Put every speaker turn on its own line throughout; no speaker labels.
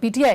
PTI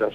10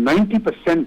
90%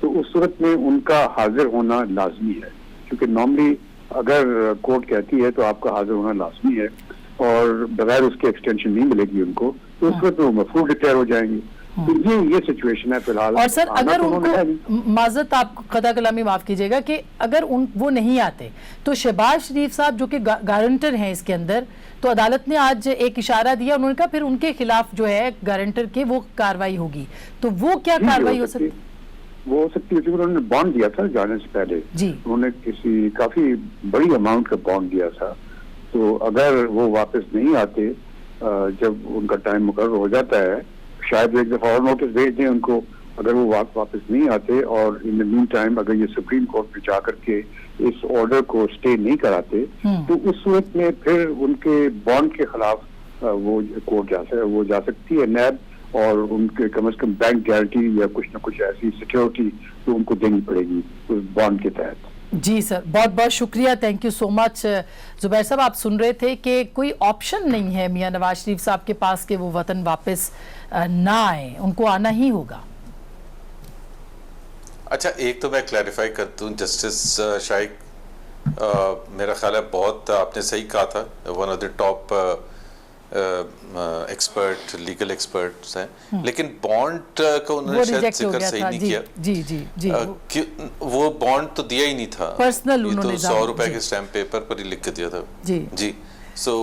تو اس صورت میں ان کا حاضر ہونا لازمی ہے، کیونکہ نارملی اگر کورٹ کہتی ہے تو آپ کا حاضر ہونا لازمی ہے، اور بغیر اس کے ایکسٹینشن نہیں ملے گی ان کو، تو اس وقت وہ مفروض ڈکلیئر ہو جائیں گے. تو یہ سچویشن ہے فی الحال.
اور سر اگر ان کو معذرت آپ قطع کلامی معاف کیجیے گا کہ اگر وہ نہیں آتے تو شہباز شریف صاحب جو کہ گارنٹر ہیں اس کے اندر، تو عدالت نے آج ایک اشارہ دیا، انہوں نے کہا پھر ان کے خلاف جو ہے گارنٹر کے وہ کاروائی ہوگی، تو وہ کیا کاروائی ہو سکتی؟
وہ ہو سکتی ہے کیونکہ انہوں نے بانڈ دیا تھا جانے سے پہلے، انہوں نے کسی کافی بڑی اماؤنٹ کا بانڈ دیا تھا، تو اگر وہ واپس نہیں آتے جب ان کا ٹائم مقرر ہو جاتا ہے، شاید ایک دفعہ اور نوٹس بھیج دیں ان کو، اگر وہ واپس نہیں آتے اور ان دا مین ٹائم اگر یہ سپریم کورٹ میں جا کر کے اس آرڈر کو اسٹے نہیں کراتے، تو اس صورت میں پھر ان کے بانڈ کے خلاف وہ کورٹ جا سکتی ہے نیب، اور ان کے کم از کم بینک گارنٹی یا کچھ نہ کچھ ایسی سیکیورٹی تو ان کو دینی پڑے گی اس بانڈ کے تحت.
جی سر، بہت بہت شکریہ، تھینک یو سو مچ. زبیر صاحب آپ سن رہے تھے کہ کوئی آپشن نہیں ہے میاں نواز شریف صاحب کے پاس کہ وہ وطن واپس نہ آئیں، ان کو آنا ہی ہوگا.
اچھا ایک تو میں کلیریفائی کرتا ہوں، جسٹس شائق میرا خیال ہے بہت آپ نے صحیح کہا تھا، one of the top expert legal experts ہیں، لیکن بانڈ کا انہوں نے شاید ذکر صحیح نہیں کیا.
جی جی جی
وہ بانڈ تو دیا ہی نہیں تھا،
پرسنل
یہ تو 100 روپے کے اسٹیمپ پیپر پر ہی لکھ کے دیا تھا. جی سو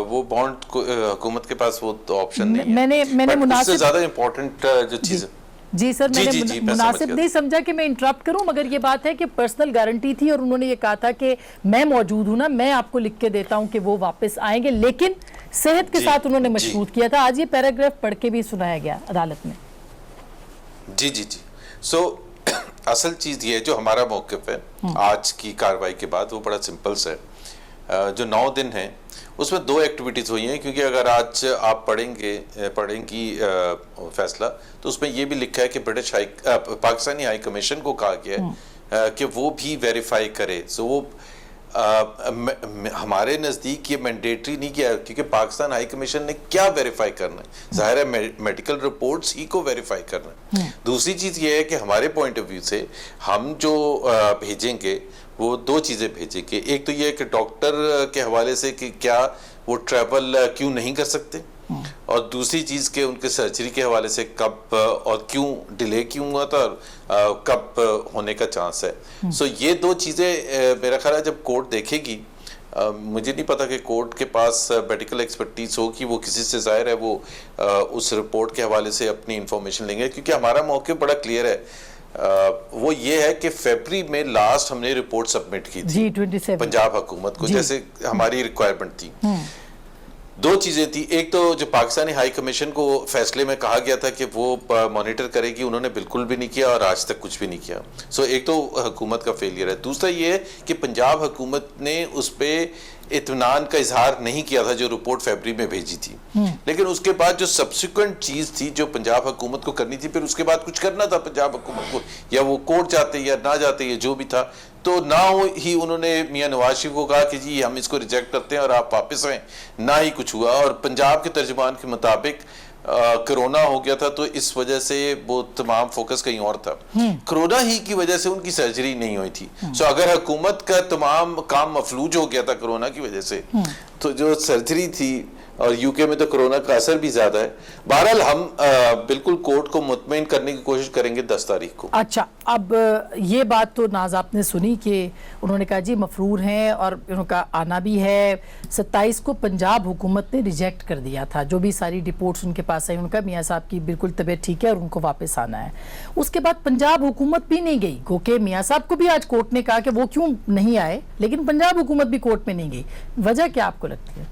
وہ بانڈ حکومت کے پاس وہ آپشن نہیں ہے.
میں نے
اس سے زیادہ امپورٹنٹ جو چیز ہے،
جی سر میں نے مناسب نہیں سمجھا کہ میں انٹرپٹ کروں، مگر یہ بات ہے کہ پرسنل گارنٹی تھی اور انہوں نے یہ کہا تھا کہ میں موجود ہوں نا، میں آپ کو لکھ کے دیتا ہوں کہ وہ واپس آئیں گے، لیکن صحت کے ساتھ انہوں نے مشروط کیا تھا. آج یہ پیراگراف پڑھ کے بھی سنایا گیا عدالت میں.
جی سو اصل چیز یہ جو ہمارا موقف ہے آج کی کاروائی کے بعد وہ بڑا سمپل سے جو 9 دن ہیں اس میں 2 ایکٹیویٹیز ہوئی ہیں، کیونکہ اگر آج آپ پڑھیں گی فیصلہ تو اس میں یہ بھی لکھا ہے کہ پاکستانی ہائی کمیشن کو کہا گیا ہے کہ وہ بھی ویریفائی کرے. سو وہ ہمارے نزدیک یہ مینڈیٹری نہیں کیا، کیونکہ پاکستان ہائی کمیشن نے کیا ویریفائی کرنا ہے، ظاہر ہے میڈیکل رپورٹس ہی کو ویریفائی کرنا ہے. دوسری چیز یہ ہے کہ ہمارے پوائنٹ آف ویو سے ہم جو بھیجیں گے وہ 2 چیزیں بھیجیں گے. ایک تو یہ ہے کہ ڈاکٹر کے حوالے سے کہ کیا وہ ٹریول کیوں نہیں کر سکتے، اور دوسری چیز کہ ان کے سرجری کے حوالے سے کب اور کیوں ڈیلے کیوں ہوا تھا اور کب ہونے کا چانس ہے. سو یہ 2 چیزیں میرا خیال ہے جب کورٹ دیکھے گی، مجھے نہیں پتا کہ کورٹ کے پاس میڈیکل ایکسپرٹیز ہو کہ وہ کسی سے ظاہر ہے وہ اس رپورٹ کے حوالے سے اپنی انفارمیشن لیں گے، کیونکہ ہمارا موقع بڑا کلیئر ہے. وہ یہ ہے کہ فیبری میں لاسٹ ہم نے رپورٹ سبمٹ کی تھی پنجاب حکومت کو، جیسے ہماری ریکوائرمنٹ تھی. 2 چیزیں تھی، ایک تو جو پاکستانی ہائی کمیشن کو فیصلے میں کہا گیا تھا کہ وہ مانیٹر کرے گی، انہوں نے بالکل بھی نہیں کیا اور آج تک کچھ بھی نہیں کیا. سو ایک تو حکومت کا فیلئر ہے. دوسرا یہ ہے کہ پنجاب حکومت نے اس پہ اطمینان کا اظہار نہیں کیا تھا جو رپورٹ فیبری میں بھیجی تھی، لیکن اس کے بعد جو سبسیکوینٹ چیز تھی جو پنجاب حکومت کو کرنی تھی، پھر اس کے بعد کچھ کرنا تھا پنجاب حکومت کو، یا وہ کورٹ جاتے یا نہ جاتے یا جو بھی تھا، تو نہ ہی انہوں نے میاں نواز شریف کو کہا کہ جی ہم اس کو ریجیکٹ کرتے ہیں اور آپ واپس آئیں، نہ ہی کچھ ہوا. اور پنجاب کے ترجمان کے مطابق کرونا ہو گیا تھا تو اس وجہ سے وہ تمام فوکس کہیں اور تھا، کرونا ہی کی وجہ سے ان کی سرجری نہیں ہوئی تھی. سو اگر حکومت کا تمام کام مفلوج ہو گیا تھا کرونا کی وجہ سے، تو جو سرجری تھی، اور یو کے میں تو کرونا کا اثر بھی زیادہ ہے. بہرحال ہم بالکل کورٹ کو مطمئن کرنے کی کوشش کریں گے 10 تاریخ کو.
اچھا اب یہ بات تو ناز آپ نے سنی کہ انہوں نے کہا جی مفرور ہیں اور انہوں کا آنا بھی ہے. 27 کو پنجاب حکومت نے ریجیکٹ کر دیا تھا جو بھی ساری رپورٹس ان کے پاس آئی، ان کا میاں صاحب کی بالکل طبیعت ٹھیک ہے اور ان کو واپس آنا ہے. اس کے بعد پنجاب حکومت بھی نہیں گئی، گو کہ میاں صاحب کو بھی آج کورٹ نے کہا کہ وہ کیوں نہیں آئے، لیکن پنجاب حکومت بھی کورٹ میں نہیں گئی. وجہ کیا آپ کو لگتی ہے؟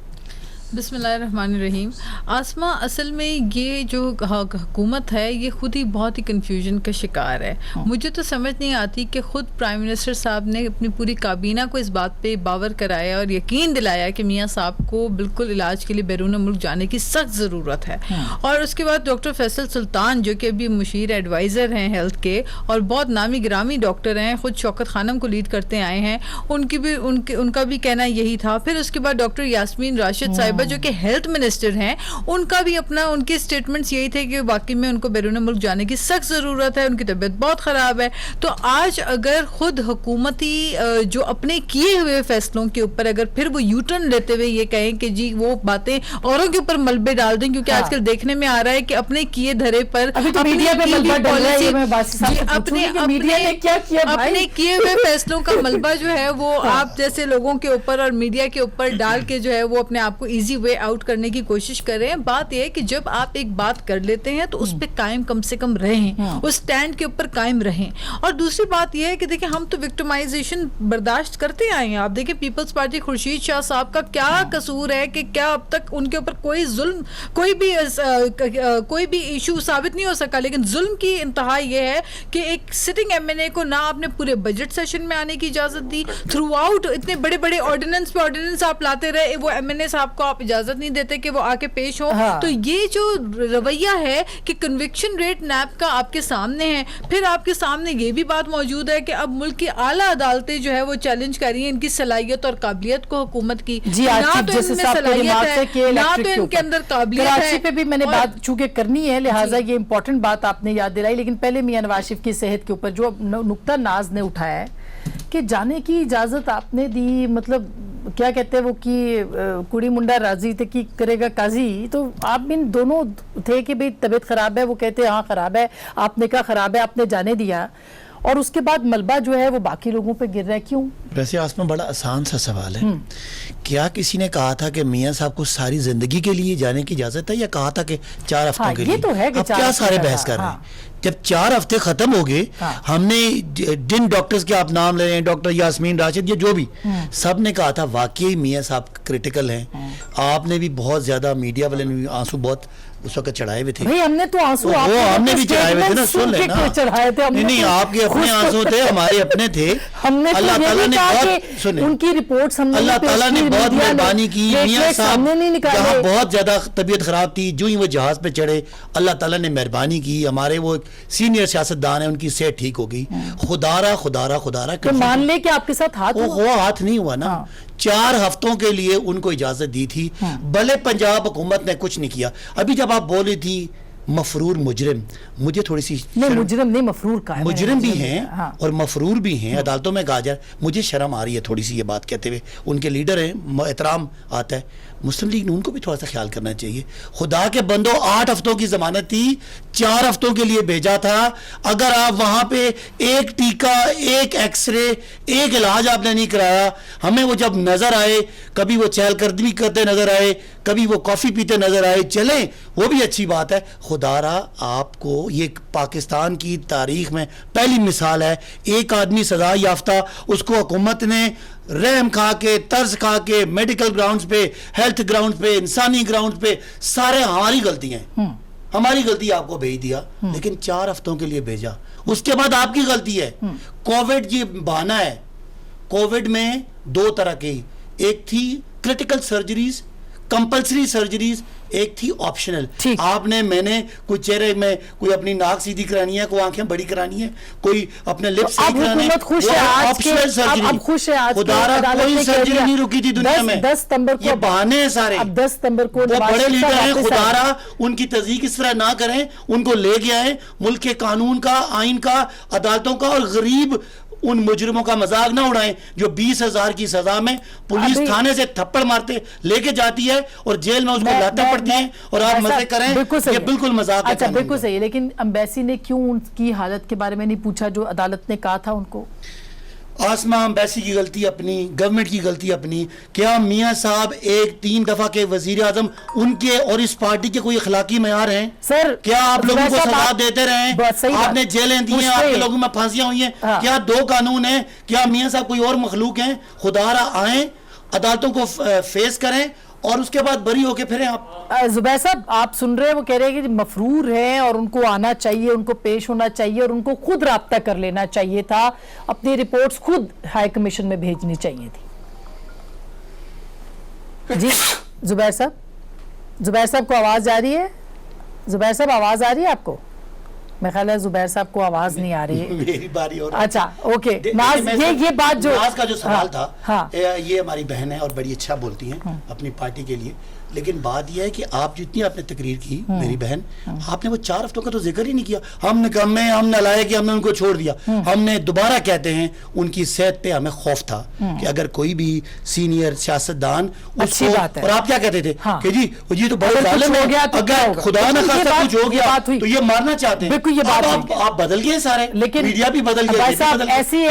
بسم اللہ الرحمن الرحیم. آسمہ اصل میں یہ جو حکومت ہے یہ خود ہی بہت ہی کنفیوژن کا شکار ہے. مجھے تو سمجھ نہیں آتی کہ خود پرائم منسٹر صاحب نے اپنی پوری کابینہ کو اس بات پہ باور کرایا اور یقین دلایا کہ میاں صاحب کو بالکل علاج کے لیے بیرون ملک جانے کی سخت ضرورت ہے. اور اس کے بعد ڈاکٹر فیصل سلطان جو کہ ابھی مشیر ایڈوائزر ہیں ہیلتھ کے اور بہت نامی گرامی ڈاکٹر ہیں، خود شوکت خانم کو لیڈ کرتے آئے ہیں، ان کا بھی کہنا یہی تھا. پھر اس کے بعد ڈاکٹر یاسمین راشد صاحب صاحبہ جو کہ ہیلتھ منسٹر ہیں, ان کا بھی اپنا, ان کے اسٹیٹمنٹس یہی تھے کہ واقعی میں ان کو بیرون ملک جانے کی سخت ضرورت ہے, ان کی طبیعت بہت خراب ہے. تو آج اگر خود حکومتی جو اپنے کیے ہوئے فیصلوں کے اوپر اگر پھر وہ یو ٹرن لیتے ہوئے یہ کہیں کہ جی وہ باتیں اوروں کے اوپر ملبے ڈال دیں, کیونکہ آج کل دیکھنے میں آ رہا ہے کہ اپنے کیے دھرے پر اپنے کیے ہوئے فیصلوں کا ملبہ جو ہے وہ آپ جیسے لوگوں کے اوپر اور میڈیا کے اوپر ڈال کے جو ہے وہ اپنے آپ کو ایزی وے آؤٹ کرنے کی کوشش کر رہے ہیں. بات یہ ہے کہ جب آپ ایک بات کر لیتے ہیں تو اس پہ قائم کم سے کم رہیں, اس سٹینڈ کے اوپر قائم رہیں. اور دوسری بات یہ ہے کہ دیکھیں ہم تو وکٹمائزیشن برداشت کرتے آئے ہیں. آپ دیکھیں پیپلز پارٹی خورشید شاہ صاحب کا کیا قصور ہے کہ کیا اب تک ان کے اوپر کوئی ظلم, کوئی بھی ایشو ثابت نہیں ہو سکا, لیکن ظلم کی انتہا یہ ہے کہ ایک سٹنگ ایم این اے کو نہ آپ نے پورے بجٹ سیشن میں آنے کی اجازت دی, تھرو آؤٹ اتنے بڑے بڑے آرڈیننس پہ آرڈیننس آپ لاتے رہے, وہ ایم این اے صاحب کو آپ اجازت نہیں دیتے کہ وہ آ کے پیش ہو. تو یہ جو رویہ ہے کہ کنوکشن ریٹ نیب کا آپ کے سامنے ہے, پھر آپ کے سامنے یہ بھی بات موجود ہے کہ اب ملک کی اعلیٰ عدالتیں جو ہے وہ چیلنج کر رہی ہیں ان کی صلاحیت اور قابلیت کو حکومت کی. نہ تو ان میں صلاحیت ہے, نہ تو ان کے اندر قابلیت ہے.
کراچی پہ بھی میں نے بات چونکہ کرنی ہے لہٰذا یہ امپورٹنٹ بات آپ نے یاد دلائی, لیکن پہلے میاں نواز شریف کی صحت کے اوپر جو نقطہ ناز نے اٹھایا ہے کہ جانے کی اجازت آپ نے دی, مطلب کیا کہتے ہیں وہ کہ کڑی منڈا راضی تھے کی کرے گا قاضی, تو آپ بھی دونوں تھے کہ بھئی طبیعت خراب ہے, وہ کہتے ہیں ہاں خراب ہے, آپ نے کہا خراب ہے, آپ نے جانے دیا, اور اس کے بعد ملبہ جو ہے وہ باقی لوگوں پہ گر رہا ہے, کیوں؟
ویسے آسما بڑا آسان سا سوال ہے. کیا کسی نے کہا تھا کہ میاں صاحب کو ساری زندگی کے لیے جانے کی اجازت ہے, یا کہا تھا کہ 4 ہفتوں کے لیے؟
یہ تو ہے کہ
اب کیا سارے بحث کر رہے ہیں؟ جب 4 ہفتے ختم ہو گئے, ہم نے جن ڈاکٹرز کے آپ نام لے رہے ہیں, ڈاکٹر یاسمین راشد, یہ جو بھی سب نے کہا تھا واقعی میاں صاحب کرٹیکل ہیں. آپ نے بھی بہت زیادہ, میڈیا والے نے بھی آنسو بہت اس وقت چڑھائے ہوئے تھے.
ہم نے تو آنسو
ہم نے بھی چڑھائے ہوئے تھے نا, سن لینا. نہیں, آپ کے اپنے آنسو تھے, ہمارے اپنے تھے. اللہ تعالیٰ نے بہت سنے,
ان کی رپورٹس
اللہ تعالیٰ نے بہت مہربانی کی. میاں صاحب جہاں بہت زیادہ طبیعت خراب تھی, جو ہی وہ جہاز پہ چڑھے اللہ تعالیٰ نے مہربانی کی. ہمارے وہ سینئر سیاستدان ہیں, ان کی صحت ٹھیک ہو گئی. خدارہ
مان لے کہ آپ کے ساتھ
ہاتھ نہیں ہوا نا. 4 ہفتوں کے لیے ان کو اجازت دی تھی, بھلے پنجاب حکومت نے کچھ نہیں کیا. ابھی جب آپ بولی تھی مفرور مجرم, مجھے تھوڑی سی
مجرم نہیں مفرور کا ہے,
مجرم بھی ہیں اور مفرور بھی ہیں, عدالتوں میں کہا جائے. مجھے شرم آ رہی ہے تھوڑی سی یہ بات کہتے ہوئے. ان کے لیڈر ہیں, احترام آتا ہے. مسلم لیگ نے ان کو بھی تھوڑا سا خیال کرنا چاہیے. خدا کے بندوں, 8 ہفتوں کی ضمانت تھی, 4 ہفتوں کے لیے بھیجا تھا. اگر آپ وہاں پہ ایک ٹیکہ, ایک ایکس رے, ایک علاج آپ نے نہیں کرایا, ہمیں وہ جب نظر آئے, کبھی وہ چہل قدمی کرتے نظر آئے, کبھی وہ کافی پیتے نظر آئے, چلیں وہ بھی اچھی بات ہے. خدا را آپ کو, یہ پاکستان کی تاریخ میں پہلی مثال ہے, ایک آدمی سزا یافتہ, اس کو حکومت نے رحم کھا کے, طرز کھا کے, میڈیکل گراؤنڈز پہ, ہیلتھ گراؤنڈز پہ, انسانی گراؤنڈز پہ, سارے ہماری غلطی ہیں, ہماری غلطی آپ کو بھیج دیا, لیکن 4 ہفتوں کے لیے بھیجا. اس کے بعد آپ کی غلطی ہے. کووڈ یہ بہانہ ہے. کووڈ میں 2 طرح کی, ایک تھی کرٹیکل سرجریز, کمپلسری سرجریز, ایک تھی آپشنل. آپ نے, میں نے کوئی چہرے میں کوئی اپنی ناک سیدھی کرانی ہے, کوئی آنکھیں بڑی کرانی ہے, کوئی اپنے لپس سیدھی کرانی ہے, وہ آپشنل سرجری. خدارہ کوئی سرجری نہیں رکی تھی دنیا میں.
10 ستمبر کو
یہ بہانے ہیں سارے.
10 ستمبر کو
وہ بڑے لیڈر ہیں, خدارہ ان کی تصدیق اس طرح نہ کریں. ان کو لے گیا ہے ملک کے قانون کا, آئین کا, عدالتوں کا, اور غریب ان مجرموں کا مذاق نہ اڑائیں جو 20,000 کی سزا میں پولیس تھانے سے تھپڑ مارتے لے کے جاتی ہے اور جیل میں اس کو لاتے پڑتی ہیں, اور آپ مزے کریں. یہ بالکل مذاق ہے.
اچھا بالکل صحیح ہے, لیکن امبیسی نے کیوں ان کی حالت کے بارے میں نہیں پوچھا جو عدالت نے کہا تھا ان کو؟
آسما, امبیسی کی غلطی اپنی, گورنمنٹ کی غلطی اپنی. کیا میاں صاحب 3 دفعہ کے وزیر اعظم, ان کے اور اس پارٹی کے کوئی اخلاقی معیار ہیں سر؟ کیا آپ لوگوں کو سزا دیتے رہے ہیں؟ آپ نے جیلیں دی ہیں, آپ کے لوگوں میں پھانسیاں ہوئی ہیں. کیا 2 قانون ہیں؟ کیا میاں صاحب کوئی اور مخلوق ہیں؟ خدا را آئیں, عدالتوں کو فیس کریں, اور اس کے بعد بری ہو کے پھریں آپ.
زبیر صاحب آپ سن رہے ہیں, وہ کہہ رہے ہیں کہ مفرور ہیں اور ان کو آنا چاہیے, ان کو پیش ہونا چاہیے, اور ان کو خود رابطہ کر لینا چاہیے تھا, اپنی رپورٹس خود ہائی کمیشن میں بھیجنی چاہیے تھی. جی زبیر صاحب کو آواز آ رہی ہے؟ زبیر صاحب آواز آ رہی ہے آپ کو؟ میں خیال ہے زبیر صاحب کو آواز نہیں آ رہی ہے.
میری باری اور
اچھا اوکے. ناز, یہ بات جو
ناز کا جو سوال تھا, یہ ہماری بہن ہے اور بڑی اچھا بولتی ہیں اپنی پارٹی کے لیے. لیکن بات یہ ہے کہ آپ جتنی آپ نے تقریر کی میری بہن, آپ نے وہ 4 ہفتوں کا تو ذکر ہی نہیں کیا. ہم نے کہا ہم نے لائے کہ ہم نے ان کو چھوڑ دیا. ہم نے دوبارہ کہتے ہیں ان کی صحت پہ ہمیں خوف تھا کہ اگر کوئی بھی سینئر سیاستدان اس کو, اور آپ کیا کہتے تھے کہ جی یہ تو بڑے ظالم ہو گیا, اگر خدا نہ خاصہ کچھ ہو گیا تو یہ مارنا چاہتے ہیں.
بالکل یہ بات
آپ بدل گئے سارے,
لیکن
میڈیا بھی بدل گیا,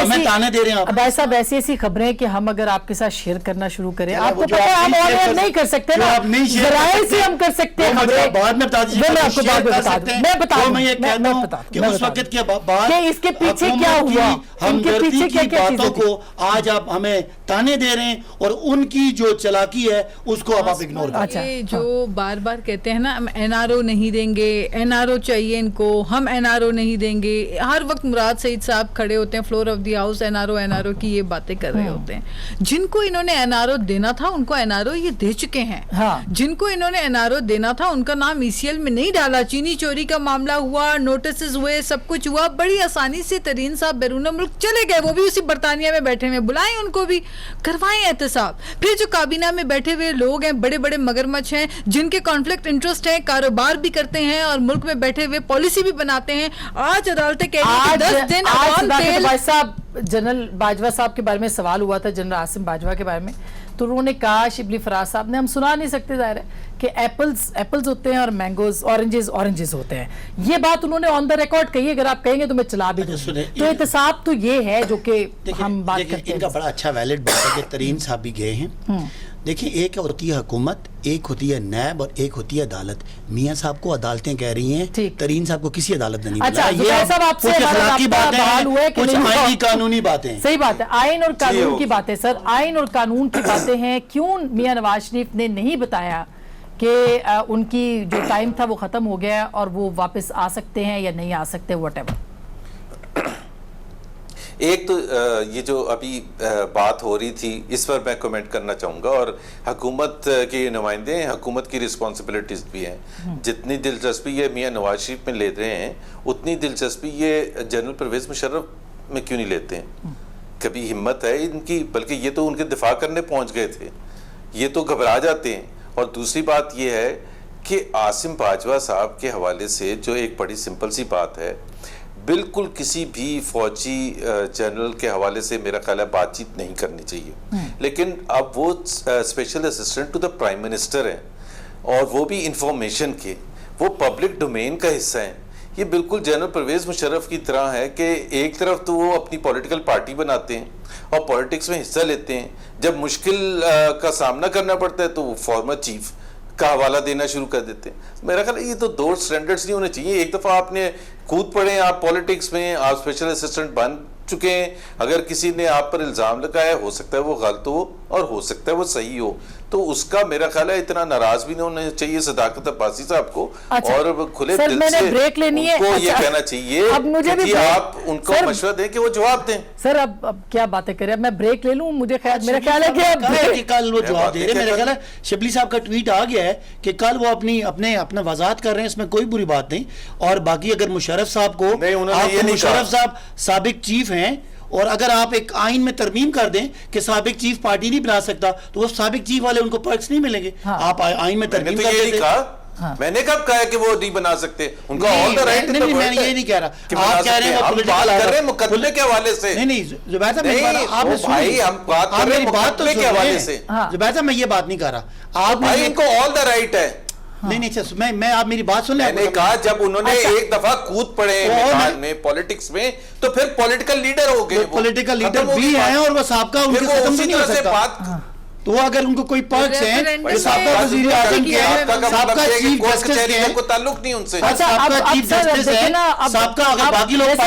ہمیں تانے دے رہے ہیں.
بھائی صاحب ایسی خبریں کہ ہم اگر آپ کے ساتھ شیئر کرنا شروع کریں, آپ کو پتا ہے ہم آن نہیں کر سکتے نا, ذرائع سے ہم کر سکتے ہیں خبریں.
بعد میں بتا دیجیے,
میں آپ کو بعد میں بتا دوں, میں بتا دوں,
میں یہ کہتا ہوں کہ اس وقت کے بعد
کہ اس کے پیچھے کیا ہوا, ان کے پیچھے کیا کیا
باتوں کو آج آپ ہمیں تانے دے رہے ہیں, اور ان کی جو چلاکی ہے اس کو اب آپ اگنور کریں.
یہ جو بار بار کہتے ہیں نا ہم NRO نہیں دیں گے, NRO چاہیے ان کو, ہم NRO نہیں دیں گے. ہر وقت مراد سعید صاحب کھڑے ہوتے ہیں floor of the house, NRO کی یہ باتیں کر رہے ہوتے ہیں. جن کو انہوں نے NRO دینا تھا ان کو NRO یہ دے چکے ہیں. جن کو انہوں نے NRO دینا تھا ان کا نام ECL میں نہیں ڈالا. چینی چوری کا معاملہ ہوا, نوٹسز ہوئے, سب کچھ ہوا, بڑی آسانی سے ترین صاحب بیرون ملک چلے گئے. وہ بھی اسی برطانیہ میں بیٹھے ہوئے, بلائیں ان کو بھی, کروائیں احتساب. پھر جو کابینہ میں بیٹھے ہوئے لوگ ہیں, بڑے بڑے مگرمچھ ہیں, جن کے کانفلکٹ انٹرسٹ ہیں, کاروبار بھی کرتے ہیں اور ملک میں بیٹھے ہوئے پالیسی بھی بناتے ہیں. آج عدالتیں کہہ رہی ہیں کہ 10 دن عوام تیل.
بھائی صاحب جنرل باجوہ صاحب کے بارے میں سوال ہوا تھا, جنرل عاصم باجوہ کے بارے میں, تو انہوں نے کہا, شبلی فراز صاحب نے, ہم سنا نہیں سکتے ظاہر ہے, کہ ایپلز ہوتے ہیں اور مینگوز, اورنجز ہوتے ہیں. یہ بات انہوں نے آن دا ریکارڈ کہی, اگر آپ کہیں گے تو میں چلا بھی دوں. تو احتساب تو یہ ہے جو کہ ہم بات کرتے ہیں.
ان کا بڑا اچھا ویلڈ بات ہے کہ ترین صاحب بھی گئے ہیں. دیکھیں, ایک ہوتی ہے حکومت, ایک ہوتی ہے نیب, اور ایک ہوتی ہے عدالت. میاں صاحب کو عدالتیں کہہ رہی ہیں, ترین صاحب کو کسی عدالت نے نہیں بلایا. یہ کچھ اخلاقی باتیں ہیں, کچھ آئینی قانونی باتیں ہیں.
صحیح بات ہے, آئین اور قانون کی باتیں. سر آئین اور قانون کی باتیں ہیں. کیوں میاں نواز شریف نے نہیں بتایا کہ ان کی جو ٹائم تھا وہ ختم ہو گیا اور وہ واپس آ سکتے ہیں یا نہیں آ سکتے, واٹ ایور.
ایک تو یہ جو ابھی بات ہو رہی تھی اس پر میں کمنٹ کرنا چاہوں گا, اور حکومت کے نمائندے ہیں, حکومت کی رسپانسبلٹیز بھی ہیں. جتنی دلچسپی یہ میاں نواز شریف میں لیتے ہیں اتنی دلچسپی یہ جنرل پرویز مشرف میں کیوں نہیں لیتے ہیں. کبھی ہمت ہے ان کی, بلکہ یہ تو ان کے دفاع کرنے پہنچ گئے تھے, یہ تو گھبرا جاتے ہیں. اور دوسری بات یہ ہے کہ عاصم باجوہ صاحب کے حوالے سے جو ایک بڑی سمپل سی بات ہے, بالکل کسی بھی فوجی جنرل کے حوالے سے میرا خیال ہے بات چیت نہیں کرنی چاہیے. لیکن اب وہ special assistant to the prime minister ہیں, اور وہ بھی انفارمیشن کے, وہ پبلک ڈومین کا حصہ ہیں. یہ بالکل جنرل پرویز مشرف کی طرح ہے کہ ایک طرف تو وہ اپنی پولیٹیکل پارٹی بناتے ہیں اور پولیٹکس میں حصہ لیتے ہیں, جب مشکل کا سامنا کرنا پڑتا ہے تو وہ فارمر چیف کا حوالہ دینا شروع کر دیتے ہیں. میرا خیال ہے یہ تو دو سٹینڈرڈز نہیں ہونے چاہیے. ایک دفعہ آپ نے کود پڑے, آپ پولیٹکس میں, آپ اسپیشل اسسٹنٹ بن چکے ہیں, اگر کسی نے آپ پر الزام لگایا, ہو سکتا ہے وہ غلط ہو اور ہو سکتا ہے وہ صحیح ہو, تو اس کا میرا خیال ہے اتنا ناراض بھی نہیں ہونا چاہیے صداقت عباسی صاحب کو, اور کھلے دل سے ان کو یہ کہنا چاہیے کہ آپ ان کو مشورہ دیں کہ وہ جواب دیں.
سر اب کیا باتیں کریں, اب میں بریک لے لوں. مجھے میرا خیال ہے کہ
کل وہ جواب دے رہے ہیں. میرا خیال ہے شبلی صاحب کا ٹویٹ آ گیا ہے کہ کل وہ اپنا وضاحت کر رہے ہیں, اس میں کوئی بری بات نہیں. اور باقی اگر مشرف صاحب کو, مشرف صاحب سابق چیف ہیں, اور اگر آپ ایک آئین میں ترمیم کر دیں کہ سابق چیف پارٹی نہیں بنا سکتا, تو وہ سابق چیف والے ان کو پرکس نہیں ملیں گے. آپ آئین میں ترمیم کر دیتے.
میں نے کب کہا کہ وہ نہیں بنا سکتے, ان کا آل دا رائٹ.
نہیں, میں یہ نہیں کہہ رہا. آپ کہہ رہے ہیں
ہم بات کر رہے ہیں مقدمے کے حوالے سے.
نہیں زبیر صاحب, آپ نے
بھائی ہم بات کر رہے ہیں مقدمے کے حوالے سے.
زبیر صاحب میں یہ بات نہیں کر رہا. آپ
بھائی ان کو آل دا رائٹ ہے.
نہیں, میں آپ میری بات سن لیں.
میں نے کہا جب انہوں نے ایک دفعہ کود پڑے میدان میں پولیٹکس میں, تو پھر پولیٹیکل لیڈر ہو گئے.
پولیٹیکل لیڈر بھی ہیں, اور وہ سابقہ ان کے ختم بھی نہیں ہو سکتا. تو وہ اگر ان کو کوئی پرکس ہیں, سابقہ وزیر اعظم کے ہیں, سابقہ چیف جسٹس کے ہیں,
کوئی تعلق نہیں ان سے.
سابقہ چیف جسٹس ہیں, سابقہ اگر باقی لوگ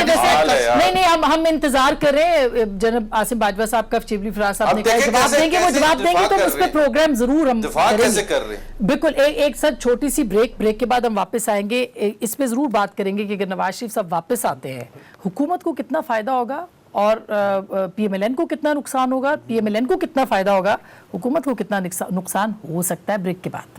نہیں, ہم انتظار کر رہے ہیں جناب عاصم باجوہ صاحب کا. شبلی فراز صاحب نے کہا جواب دیں گے, وہ جواب دیں گے تو اس پہ پروگرام ضرور ہم
کر رہے ہیں.
بالکل. ایک سر چھوٹی سی بریک کے بعد ہم واپس آئیں گے. اس پہ ضرور بات کریں گے کہ اگر نواز شریف صاحب واپس آتے ہیں, حکومت کو کتنا فائدہ ہوگا, اور پی ایم ایل این کو کتنا نقصان ہوگا, پی ایم ایل این کو کتنا فائدہ ہوگا, حکومت کو کتنا نقصان ہو سکتا ہے. بریک کے بعد.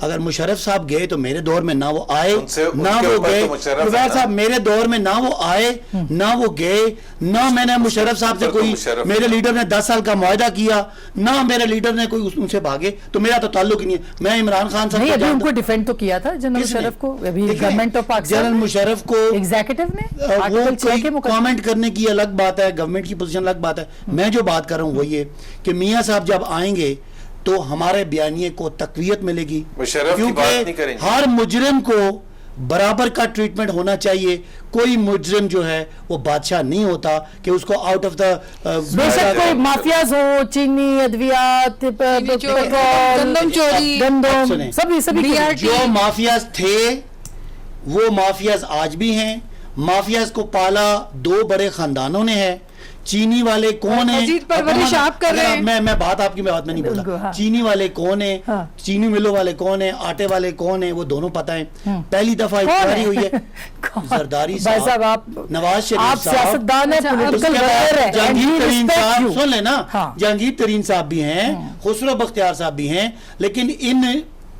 اگر مشرف صاحب گئے تو میرے دور میں نہ وہ آئے نہ
ان کے
وہ
اوپر
گئے.
تو مشرف
زبیر
ہے نا.
صاحب میرے دور میں نہ وہ آئے نہ وہ گئے, نہ میں نے مشرف صاحب سے
تو
کوئی,
مشرف
میرے لیڈر نے 10 سال کا معاہدہ کیا, نہ میرے لیڈر نے کوئی ان سے بھاگے, تو میرا تو تعلق ہی نہیں ہے. میں عمران خان صاحب
نہیں,
کو
ابھی ان
جانتا
کو
ہوں.
ڈیفینڈ تو کیا تھا جنرل
کس نے؟
مشرف کو, ابھی
دیکھیں،
government of Pakistan
general Musharraf کو
ایگزیکٹو نے
وہ
آرٹیکل 6 کے مقدمے.
کامنٹ کرنے کی الگ بات ہے, گورنمنٹ کی پوزیشن الگ بات ہے. میں جو بات کر رہا ہوں وہ یہ کہ میاں صاحب جب آئیں گے تو ہمارے بیانیے کو تقویت ملے گی,
مشرف کی بات نہیں کریں
کیونکہ
گے.
ہر مجرم کو برابر کا ٹریٹمنٹ ہونا چاہیے. کوئی مجرم جو ہے وہ بادشاہ نہیں ہوتا کہ اس کو آؤٹ آف دا
بے شک کوئی مافیاز ہو, چینی, ادویات,
گندم چوری,
گندم, سبھی
جو مافیاز تھے وہ مافیاز آج بھی ہیں. مافیاز کو پالا 2 بڑے خاندانوں نے ہے. چینی والے کون ہیں؟
مزید پرورش آپ کر رہے ہیں.
میں بات آپ کی بات میں نہیں بولا.
ہاں.
چینی والے کون ہیں,
ہاں.
چینی ملوں والے کون ہیں, آٹے والے کون ہیں, وہ دونوں پتہ ہیں. پہلی دفعہ انکوائری ہوئی ہے زرداری
بھائی صاحب, آپ
نواز
آپ
شریف صاحب,
سیاستدان ہیں,
اچھا,
پولیٹیکل ورکر ہیں,
جہانگیر ترین صاحب سن لینا,
ہاں.
جہانگیر ترین صاحب بھی ہیں, خسرو بختیار صاحب بھی ہیں, لیکن ان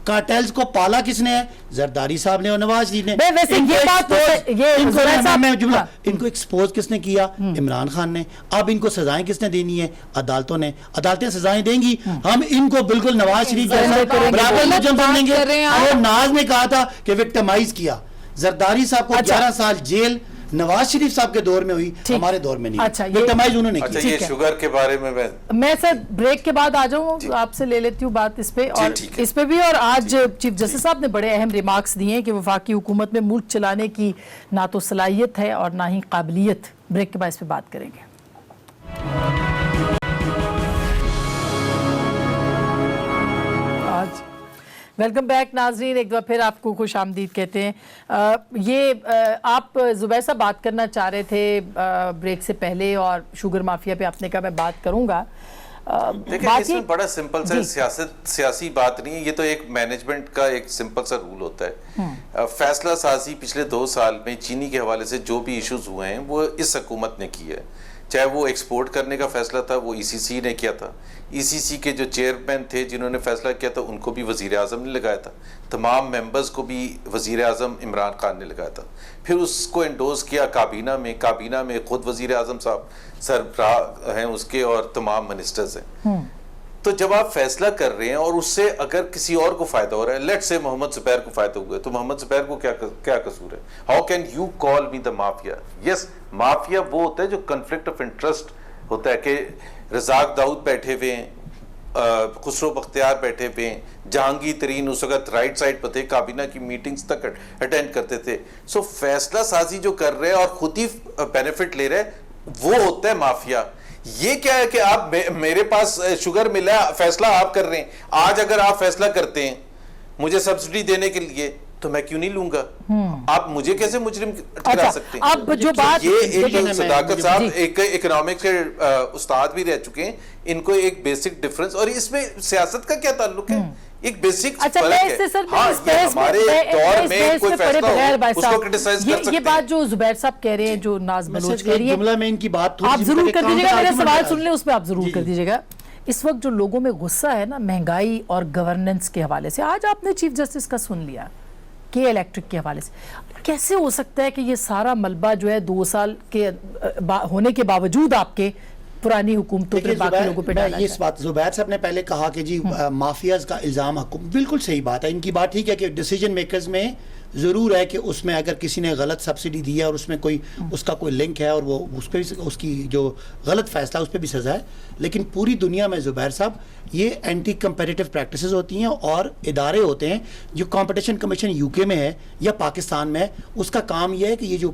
کارٹیلز کو پالا کس نے ہے؟ زرداری صاحب نے اور نواز شریف نے.
ویسے یہ بات
ان کو ایکسپوز کس نے کیا؟ عمران خان نے. اب ان کو سزائیں کس نے دینی ہے؟ عدالتوں نے. عدالتیں سزائیں دیں گی, ہم ان کو بالکل نواز شریف جیسا برابر مجرم بنیں گے. اور ناز نے کہا تھا کہ وکٹمائز کیا. زرداری صاحب کو 11 سال جیل نواز شریف صاحب کے دور میں ہوئی, ہمارے دور میں نہیں.
اچھا,
وکٹمائز انہوں نے
اچھا,
کی.
یہ شوگر کے بارے میں
سر بریک کے بعد آ جاؤں, آپ سے لے لیتی ہوں بات اس پہ, اور اس پہ بھی. اور آج چیف جسٹس صاحب نے بڑے اہم ریمارکس دیے ہیں کہ وفاقی حکومت میں ملک چلانے کی نہ تو صلاحیت ہے اور نہ ہی قابلیت. بریک کے بعد اس پہ بات کریں گے. ویلکم بیک ناظرین, ایک دفعہ پھر آپ کو خوش آمدید کہتے ہیں. یہ آپ زبیر صاحب بات کرنا چاہ رہے تھے بریک سے پہلے, اور شوگر مافیا پہ آپ نے کہا میں بات کروں گا.
دیکھیں اس میں بڑا سمپل سا سیاسی بات نہیں ہے, یہ تو ایک مینجمنٹ کا ایک سمپل سا رول ہوتا ہے. فیصلہ سازی پچھلے 2 سال میں چینی کے حوالے سے جو بھی ایشوز ہوئے ہیں وہ اس حکومت نے کی ہے. چاہے وہ ایکسپورٹ کرنے کا فیصلہ تھا وہ ای سی سی نے کیا تھا. ای سی سی کے جو چیئرمین تھے جنہوں نے فیصلہ کیا تھا ان کو بھی وزیر اعظم نے لگایا تھا. تمام ممبرز کو بھی وزیر اعظم عمران خان نے لگایا تھا. پھر اس کو انڈوز کیا کابینہ میں خود وزیر اعظم صاحب سربراہ ہیں اس کے, اور تمام منسٹرز ہیں. تو جب آپ فیصلہ کر رہے ہیں اور اس سے اگر کسی اور کو فائدہ ہو رہا ہے, لیٹ سے محمد زبیر کو فائدہ ہوا ہے, تو محمد زبیر کو کیا قصور ہے؟ How can you call me the mafia? Yes, mafia وہ ہوتا ہے جو کنفلکٹ آف انٹرسٹ ہوتا ہے, کہ رزاق داؤد بیٹھے ہوئے ہیں, خسرو بختیار بیٹھے ہوئے ہیں, جہانگیر ترین اس وقت رائٹ سائڈ پہ تھے, کابینہ کی میٹنگز تک اٹینڈ کرتے تھے. سو فیصلہ سازی جو کر رہے ہیں اور خود ہی بینیفٹ لے رہے ہیں وہ ہوتا ہے مافیا. یہ کیا ہے کہ آپ میرے پاس شوگر ملا ہے, فیصلہ آپ کر رہے ہیں. آج اگر آپ فیصلہ کرتے ہیں مجھے سبسڈی دینے کے لیے تو میں کیوں نہیں لوں گا؟ آپ مجھے کیسے مجرم ٹھہرا سکتے ہیں؟
اب جو بات
یہ ایک صداقت صاحب ایک اکنامکس کے استاد بھی رہ چکے ہیں, ان کو ایک بیسک ڈفرنس, اور اس میں زبیر کا کیا تعلق ہے؟ ایک بیسک فرق ہے. ہاں, یہ ہمارے دور میں کوئی فیصلہ ہو اس کو کرٹیسائز کر سکتے ہیں.
یہ بات جو زبیر صاحب کہہ رہے ہیں, جو ناز بلوچ کہہ رہی ہے,
جملہ میں ان کی بات
آپ ضرور کر دیجیے گا. میرا سوال سن لیں, اس پہ آپ ضرور کر دیجیے گا. اس وقت جو لوگوں میں غصہ ہے نا مہنگائی اور گورننس کے حوالے سے, آج آپ نے چیف جسٹس کا سن لیا کہ الیکٹرک کے حوالے سے, کیسے ہو سکتا ہے کہ یہ سارا ملبہ جو ہے 2 سال کے ہونے کے باوجود آپ کے پرانی حکومتوں پہ باقی لوگوں پہ ڈالا
یہ بات زبیر صاحب نے پہلے کہا کہ جی مافیاز کا الزام بالکل صحیح بات ہے. ان کی بات ٹھیک ہے کہ ڈیسیجن میکرز میں ضرور ہے کہ اس میں اگر کسی نے غلط سبسڈی دی ہے اور اس میں کوئی اس کا کوئی لنک ہے اور وہ اس پہ اس کی جو غلط فیصلہ اس پہ بھی سزا ہے. لیکن پوری دنیا میں زبیر صاحب یہ اینٹی کمپیٹیٹو پریکٹسز ہوتی ہیں اور ادارے ہوتے ہیں. جو کمپٹیشن کمیشن یو کے میں ہے یا پاکستان میں ہے, اس کا کام یہ ہے کہ یہ جو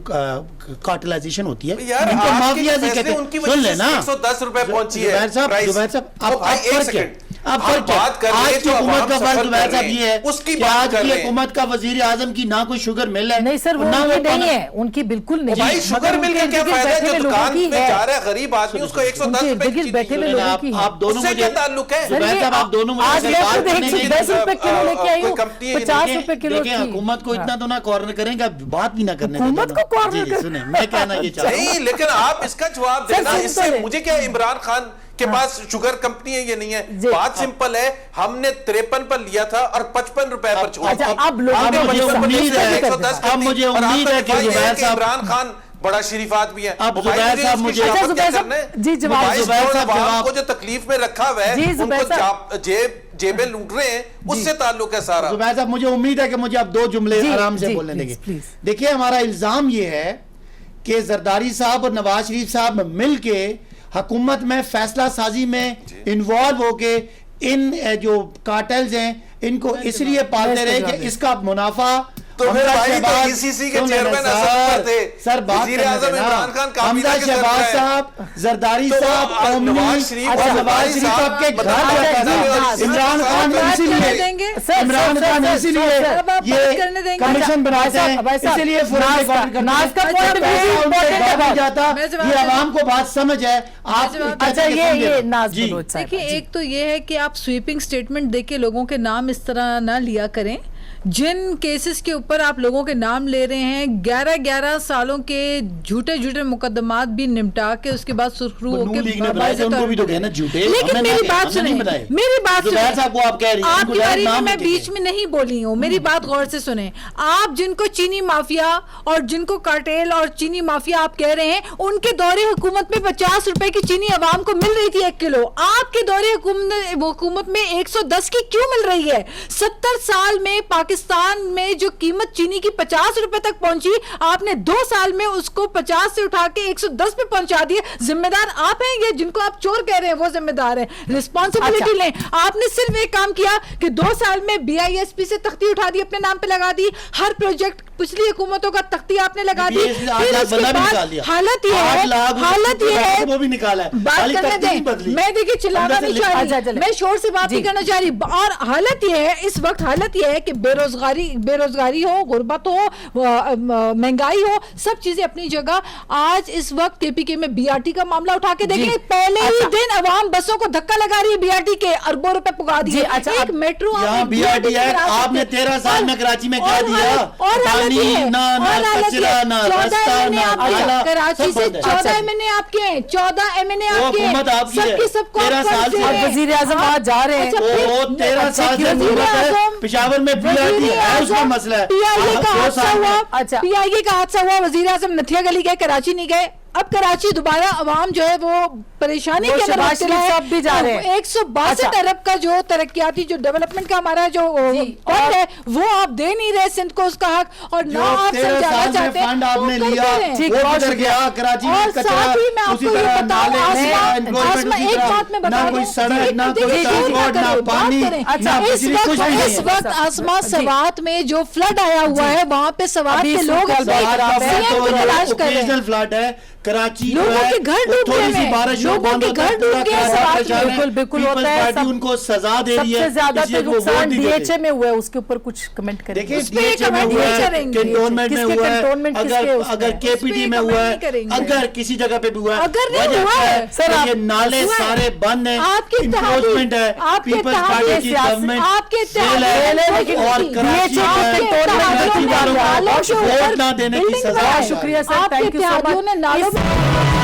کارٹلائزیشن ہوتی ہے ان کو مافیاز ہی کہتے ہیں. سن لیں نا,
110 روپے پہنچی ہے
زبیر صاحب اب آج کی حکومت کا فرض زبیر صاحب یہ ہے کہ آج کی حکومت کا وزیر اعظم کی نہ کوئی شوگر مل ہے.
نہیں سر, وہ نہیں ہے ان کی, بالکل نہیں.
بھائی شوگر مل کا کیا فائدہ ہے؟ جو دکان پہ جا رہا ہے غریب آدمی اس کو 110 روپے کی
بیٹھے ہوئے لوگوں کی ہے.
آپ دونوں
اس سے کیا تعلق ہے؟
زبیر صاحب آپ دونوں مجھے
آج
بات کرنے کے
10 روپے کلو لے کے آئی ہوں, 50 روپے کلو.
دیکھیں حکومت کو اتنا تو نہ کارنر کریں گا, بات بھی نہ کرنے دیں.
حکومت کو کارنر
سنیں, میں کہنا یہ چاہتا ہوں
نہیں, لیکن آپ اس کا جواب دینا, اس سے مجھے کیا عمران خان کے پاس شوگر کمپنی ہے یا نہیں ہے.
جی.
بات سمپل ہے, ہم نے 53 پر لیا تھا اور 55 روپے پر چھوڑا.
اچھا اب لوگوں کو
مجھے امید ہے کہ زبیر صاحب
عمران خان بڑا شریف آدمی ہے.
اب زبیر صاحب مجھے
جی
جواب کو جو تکلیف میں رکھا ہوا ہے ان کو جیبیں لوٹ رہے ہیں, اس سے تعلق ہے سارا.
زبیر صاحب مجھے امید ہے کہ مجھے اب 2 جملے آرام سے بولنے دیں گے. دیکھیے ہمارا الزام یہ ہے کہ زرداری صاحب اور نواز شریف صاحب مل کے حکومت میں فیصلہ سازی میں انوالو ہو کے ان جو کارٹلز ہیں ان کو اس لیے پالتے رہے کہ اس کا منافع
تو پھر بھائی تو ECC کے چیئرمین اسد تھے,
سر بات
وزیر اعظم عمران خان
حمزہ شہباز صاحب, زرداری صاحب, اور نواز شریف صاحب کے گھر عمران خان اسی لیے یہ کمیشن بناتے ہیں, اسی لیے یہ عوام کو بات سمجھ ہے. آپ
دیکھیے ایک تو یہ ہے کہ آپ سویپنگ سٹیٹمنٹ دے کے لوگوں کے نام اس طرح نہ لیا کریں. جن کیسز کے اوپر آپ لوگوں کے نام لے رہے ہیں 11 سالوں کے جھوٹے مقدمات بھی نمٹا کے اس کے بعد سرخرو ہو کے لیکن میری بات سنیں, میری بات سنیں, آپ کی باری میں میں بیچ میں نہیں بولی ہوں, میری بات غور سے سنیں. آپ جن کو چینی مافیا اور جن کو کارٹیل اور چینی مافیا آپ کہہ رہے ہیں, ان کے دور حکومت میں 50 روپے کی چینی عوام کو مل رہی تھی 1 کلو. آپ کے دور حکومت میں 110 کی کیوں مل رہی ہے؟ 70 سال میں پاکستان میں جو قیمت چینی کی 50 روپے تک پہنچی, آپ نے 2 سال میں اس کو 50 سے اٹھا کے 110 پہ پہنچا دیا. ذمہ دار آپ ہیں, یہ جن کو آپ چور کہہ رہے ہیں وہ ذمہ دار ہیں, رسپانسبلٹی لیں. آپ نے صرف ایک کام کیا کہ 2 سال میں BISP سے تختی اٹھا دی, اپنے نام پہ لگا دی. ہر پروجیکٹ پچھلی حکومتوں کا تختی آپ نے لگا دی. حالت یہ ہے بات کرنے دیں, میں دیکھیے چلانا نہیں چاہ رہی, میں شور سے بات نہیں کرنا چاہ رہی. اور حالت یہ ہے اس وقت, حالت یہ ہے کہ بے روزگاری ہو, غربت ہو, مہنگائی ہو, سب چیزیں اپنی جگہ. آج اس وقت KPK میں BRT کا معاملہ اٹھا کے دیکھیں, پہلے ہی دن عوام بسوں کو دھکا لگا رہی ہے BRT کے, اربوں روپے پگا دیے. ایک میٹرو
BRT ہے, آپ نے 13 سال میں کراچی میں کیا دیا,
کراچی سے 14 MNA آپ کے ہیں, 14 MNA آپ کے ہیں, سب کی سب کو
وزیر اعظم آج جا رہے ہیں.
13 سال سے پشاور میں مسئلہ ہے.
PIA کا حادثہ ہوا, وزیر اعظم نتھیا گلی گئے, کراچی نہیں گئے. اب کراچی دوبارہ عوام جو ہے وہ پریشانی کے اندر مبتلا ہے. 162 ارب کا جو ترقیاتی جو ڈیولپمنٹ کا ہمارا جو فنڈ ہے وہ آپ دے نہیں رہے سندھ کو اس کا حق, اور نہ آپ سمجھانا چاہتے ہیں. اور ساتھ ہی میں آپ کو یہ بتاؤں, آسما ایک بات میں بتا دوں, اس وقت آسما سوات میں جو فلڈ آیا ہوا ہے وہاں پہ سوات کے لوگ تلاش کر رہے ہیں.
فلڈ ہے کراچی,
لوگوں کے گھر ڈوب گئے ہیں, لوگوں کے گھر ڈوب گئے.
بالکل ہوتا ہے,
ان کو سزا دے رہی ہے.
سب سے زیادہ نقصان DHA میں ہوا ہے, اس کے اوپر کچھ کمنٹ کریں.
دیکھیں DHA میں ہوا ہے, کنٹونمنٹ میں ہوا ہے, اگر KPT میں ہوا ہے, اگر کسی جگہ پہ بھی ہوا ہے, سر یہ نالے سارے بند ہیں, انفورسمنٹ ہے, پیپلز پارٹی کی گورنمنٹ فیل ہے, اور کراچی میں ووٹ نہ دینے کی سزا.
شکریہ سر, تھینک یو سو مچ.